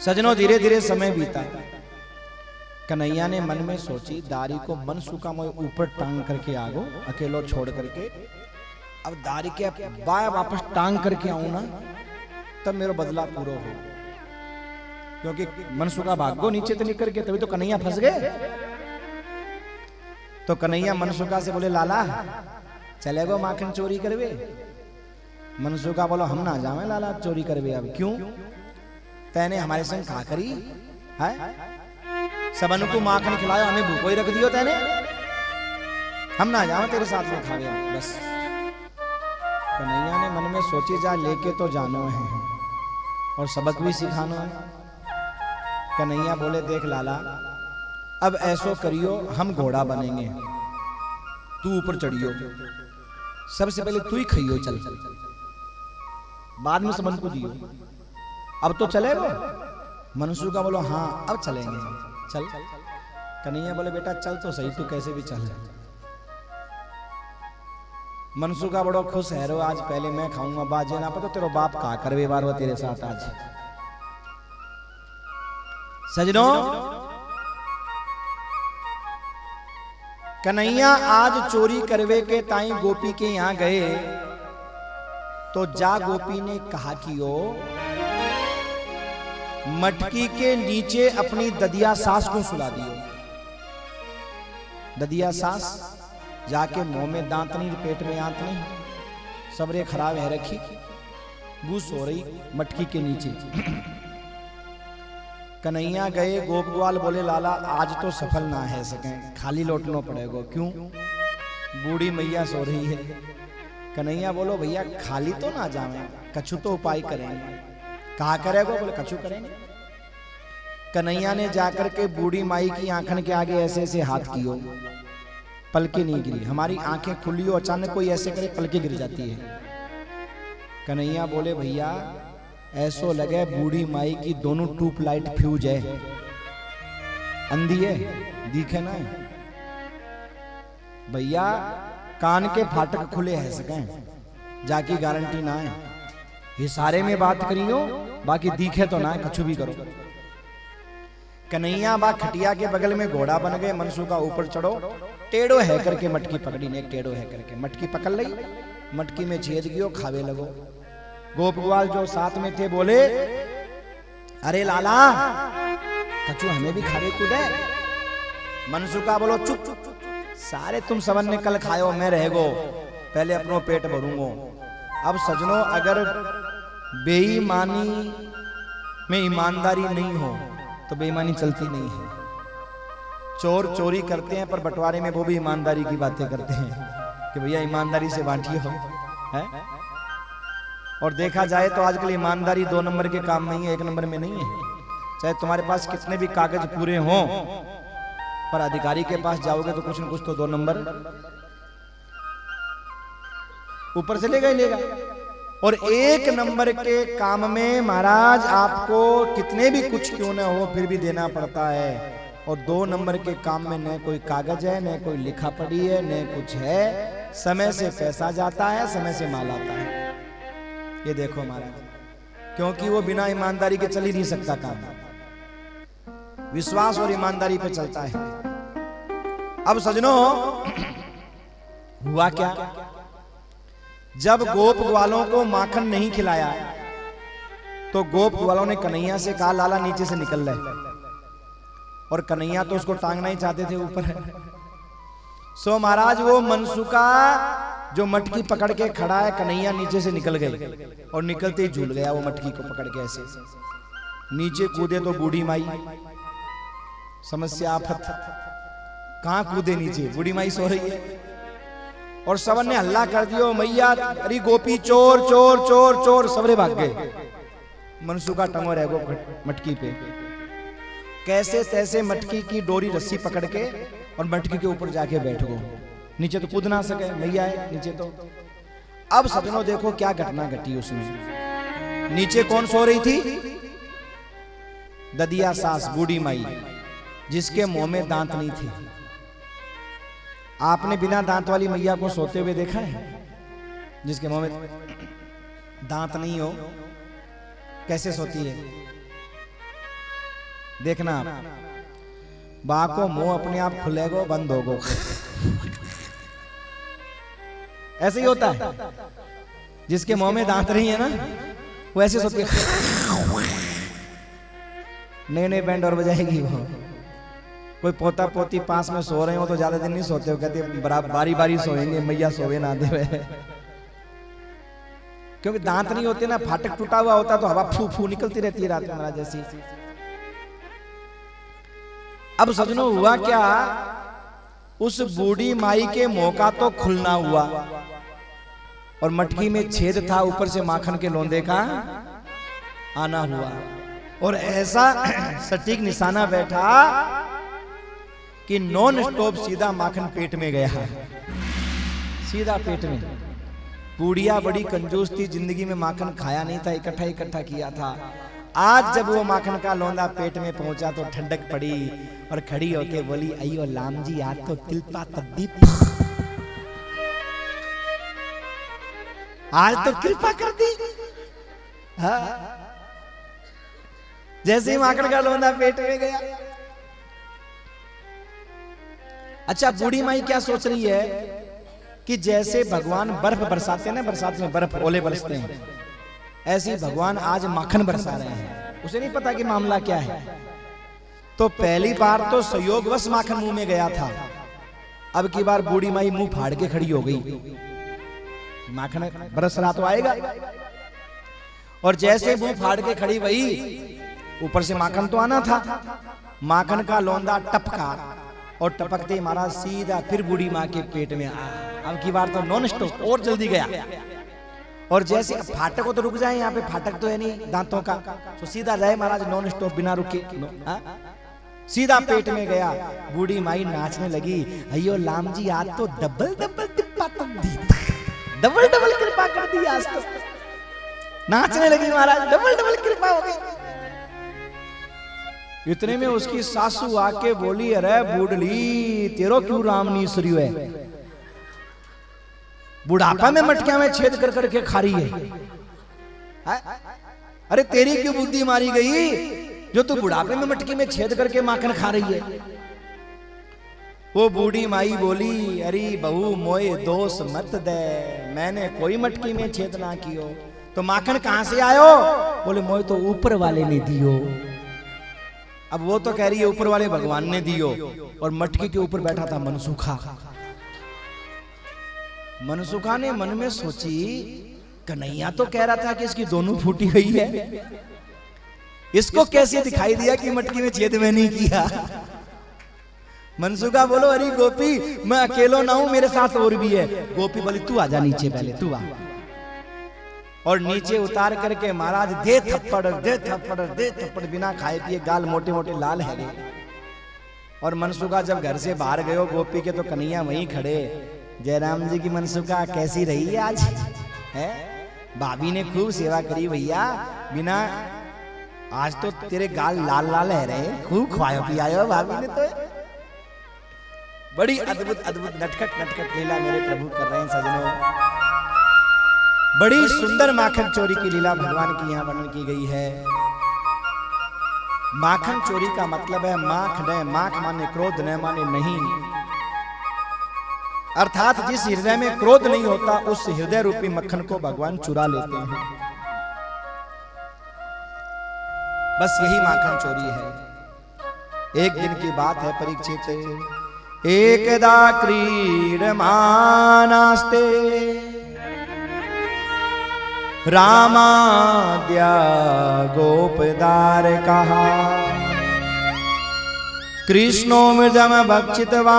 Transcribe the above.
सजनों धीरे धीरे समय बीता। कन्हैया ने मन में सोची दारी को मनसुखा मैं ऊपर टांग करके आगो अकेलो छोड़ करके, अब दारी के बाय वापस टांग करके आऊं ना तब मेरा बदला पूरा हो, क्योंकि मनसुखा भागो नीचे तो निकल के तभी तो कन्हैया फंस गए। तो कन्हैया मनसुखा से बोले लाला चलेगो माखन चोरी करवे। मनसुखा बोलो हम ना जावे लाला चोरी करवे। अब क्यों? तैने हमारे संग कहा करी है, सबन को माखन खिलायो हमें भूखो ही रख दियो तैने, हम ना जाओ तेरे साथ में खावे बस। कन्हैया ने मन में सोची जा लेके तो जानो है और सबक भी सिखानो है। कन्हैया बोले देख लाला अब ऐसो करियो हम घोड़ा बनेंगे, तू ऊपर चढ़ियो, सबसे पहले तू ही खाइयो चल, बाद में सबन को दियो। अब तो चले वो? मनसुखा बोलो हाँ अब चलेंगे चल। कन्हैया बोले बेटा चल तो सही, तू कैसे भी चल। मनसुखा बड़ो खुश है रो, आज पहले मैं खाऊंगा बाजे ना पता तेरो बाप का करवे बार वो तेरे साथ आज। सजनों कन्हैया आज चोरी करवे के ताई गोपी के यहां गए तो जा गोपी ने कहा कि ओ मटकी के नीचे अपनी ददिया सास को सुला दियो। ददिया सास जाके मुंह में दांत नहीं, पेट में आंत नहीं, सबरे खराब है रखी, घुस हो रही मटकी के नीचे। कन्हैया गए, गोप ग्वाल बोले लाला आज तो सफल ना है सके, खाली लौटना पड़ेगा। क्यों? बूढ़ी मैया सो रही है। कन्हैया बोलो भैया खाली तो ना जावे, कछु तो उपाय करेंगे। कहा करेगो? बोले कछु करेंगे। कन्हैया ने जाकर के बूढ़ी माई की आंखन के आगे ऐसे ऐसे हाथ कियो, पलके नहीं गिरी। हमारी आंखें खुली हो अचानक कोई ऐसे करे पलके गिर जाती है। कन्हैया बोले भैया ऐसो लगे बूढ़ी माई की दोनों ट्यूब लाइट फ्यूज है, अंधी है, दिखे ना भैया, कान के फाटक खुले है सके, जाकी गारंटी ना है। ये सारे में बात करियो बाकी दिखे तो ना, कछु भी करो। कन्हैया बा खटिया के बगल में घोड़ा बन गए, मनसुखा ऊपर चढ़ो, टेढ़ो है करके मटकी पकड़ी ने, टेढ़ो है करके मटकी पकड़ ली, मटकी में छेद गयो, खावे लगो। गोप ग्वाल जो साथ में थे बोले अरे लाला कछु हमें भी खावे कूदे। मनसुखा बोलो चुप चुप चुप, सारे तुम सबन ने कल खायो, मैं रहेगो, पहले अपनो पेट भरूंगो। अब सजनों अगर बेईमानी में ईमानदारी नहीं हो तो बेईमानी चलती नहीं है। चोर चोरी करते हैं पर बंटवारे में वो भी ईमानदारी की बातें करते हैं कि भैया ईमानदारी से बांटिए हो है। और देखा जाए तो आजकल ईमानदारी 2 नंबर के काम नहीं है, 1 नंबर में नहीं है। चाहे तुम्हारे पास कितने भी कागज पूरे हों पर अधिकारी के पास जाओगे तो कुछ न कुछ तो 2 नंबर ऊपर से लेगा ही लेगा। और 1 नंबर के काम में महाराज आपको कितने भी कुछ क्यों न हो फिर भी देना पड़ता है। और 2 नंबर के काम में न कोई कागज है, न कोई लिखा पढ़ी है, न कुछ है। समय से पैसा जाता है, समय से माल आता है। ये देखो महाराज, क्योंकि वो बिना ईमानदारी के चल ही नहीं सकता काम, विश्वास और ईमानदारी पे चलता है। अब सजनों हुआ क्या, जब गोप ग्वालों को माखन नहीं खिलाया तो गोप ग्वालों ने कन्हैया से कहा लाला नीचे से निकल रहे, और कन्हैया तो उसको टांगना ही चाहते थे ऊपर। सो महाराज वो मनसुखा जो मटकी पकड़ के खड़ा है, कन्हैया नीचे से निकल गई और निकलते ही झूल गया वो मटकी को पकड़ के। ऐसे नीचे कूदे तो बूढ़ी माई, समस्या आफत, कहां कूदे नीचे, बूढ़ी माई सो रही है। और सबन ने हल्ला कर दियो मैया अरे गोपी चोर चोर चोर चोर, सबरे भाग गए। मनसुखा टंगो रह गो मटकी पे, कैसे तैसे मटकी की डोरी रस्सी पकड़ के और मटकी के ऊपर जाके बैठ गो। नीचे तो कूद ना सके, मैया है नीचे तो। अब सजनों देखो क्या घटना घटी उसमें। नीचे कौन सो रही थी? ददिया सास, बूढ़ी माई, जिसके मुंह में दांत नहीं थे। आपने बिना दांत वाली मैया को सोते हुए देखा है? जिसके मुंह में दांत नहीं हो कैसे सोती है? देखना बा को मुंह अपने आप खुलेगो बंद होगो। ऐसे ही होता है, जिसके मुंह में दांत नहीं है ना वो ऐसे सोचती है नए नए बैंड और बजाएगी वो। कोई पोता पोती पास में सो रहे हो तो ज्यादा दिन नहीं सोते हो, कहते बारी बारी सोएंगे, मैया सोवे ना देवे। क्योंकि दांत नहीं होते ना, फाटक टूटा हुआ होता तो हवा फू फू निकलती रहती है रात में महाराज जैसी। अब सजनों हुआ क्या, उस बूढ़ी माई के मुंह का तो खुलना हुआ और मटकी में छेद था, ऊपर से माखन के लोंदे का आना हुआ और ऐसा सटीक निशाना बैठा कि नॉन स्टॉप सीधा माखन पेट में गया, सीधा पेट में। बूढ़िया बड़ी कंजूस थी, जिंदगी में माखन खाया नहीं था, इकट्ठा इकट्ठा किया था। आज जब वो माखन का लोंदा पेट में पहुंचा तो ठंडक पड़ी और खड़ी होके बोली, अयो लाम जी आज तो तिलपा तद्दी, आज तो कृपा कर दी। हाँ, जैसे ही माखन का लोंदा पेट में गया। अच्छा, बूढ़ी माई क्या सोच रही है कि जैसे भगवान बर्फ बरसाते हैं ना, बरसात में बर्फ ओले बरसते हैं, ऐसे ही भगवान आज माखन बरसा रहे हैं। उसे नहीं पता कि मामला क्या है। तो पहली बार तो संयोगवश माखन मुंह में गया था, अब की बार बूढ़ी माई मुंह फाड़ के खड़ी हो गई। माखन बरस रहा तो आएगा, और जैसे मुंह फाड़ के खड़ी वही, ऊपर से माखन तो आना था। माखन का लोंदा टपका और टपकते महाराज सीधा फिर बूढ़ी माँ के पेट में आ। अब की बार तो नॉन स्टॉप और जल्दी गया, और जैसे फाटक को तो रुक जाए, यहाँ पे फाटक तो है नहीं दांतों का, तो सीधा जाए महाराज नॉन स्टॉप बिना रुके, सीधा पेट में गया। बूढ़ी माई नाचने लगी, अयो लाम जी आज तो डबल डबल टिप्पा तक दी, डबल डबल कृपा कर दी आज तो। नाचने लगी महाराज, डबल डबल कृपा हो गई। इतने में उसकी सासू आके बोली, अरे बूढ़ी तेरो क्यों राम नहीं सुरियो है, बुढ़ापा में मटकिया में छेद कर करके खा रही है? अरे तेरी क्यों बुद्धि मारी गई जो तू बुढ़ापे में मटकी में छेद करके माखन खा रही है? वो बूढ़ी माई बोली, अरे बहू मोए दोष मत दे, मैंने कोई मटकी में छेद ना कियो, तो माखन कहां से आयो? बोले मोए तो ऊपर वाले ने दियो। अब वो तो कह रही है ऊपर वाले भगवान ने दियो, और मटकी के ऊपर बैठा था मनसुखा। मनसुखा ने मन में सोची, कन्हैया तो कह रहा था कि इसकी दोनों फूटी हुई है, इसको कैसे दिखाई दिया कि मटकी में छेद में नहीं किया? मनसुखा बोलो, अरे गोपी मैं अकेलो ना हूं, मेरे साथ और भी है। गोपी बोली, तू आजा नीचे, पहले तू आ। और नीचे उतार करके महाराज दे थप्पड़ दे थप्पड़ दे थप्पड़, बिना खाए पिए गाल मोटे मोटे लाल है गए। और मनसुखा जब घर से बाहर गयो, गोपी के तो कन्हैया वहीं खड़े। जयराम जी की मनसुखा कैसी रही है आज? है भाभी ने खूब सेवा करी भैया, बिना आज तो तेरे गाल लाल लाल है रहे, खूब खवायो पियायो भाभी ने तो। बड़ी अद्भुत अद्भुत नटखट नटखट लीला मेरे प्रभु कर रहे हैं सजनों। बड़ी सुंदर माखन चोरी की लीला भगवान की यहाँ वर्णन की गई है। माखन चोरी का मतलब है माख न, माख माने क्रोध, न माने नहीं, अर्थात जिस हृदय में क्रोध नहीं होता उस हृदय रूपी मक्खन को भगवान चुरा लेते हैं। बस यही माखन चोरी है। एक दिन की बात है, परीक्षित एकदा क्रीडमानास्ते रामाद्या गोपदार कहा, कृष्णो मृदम भक्षितवान्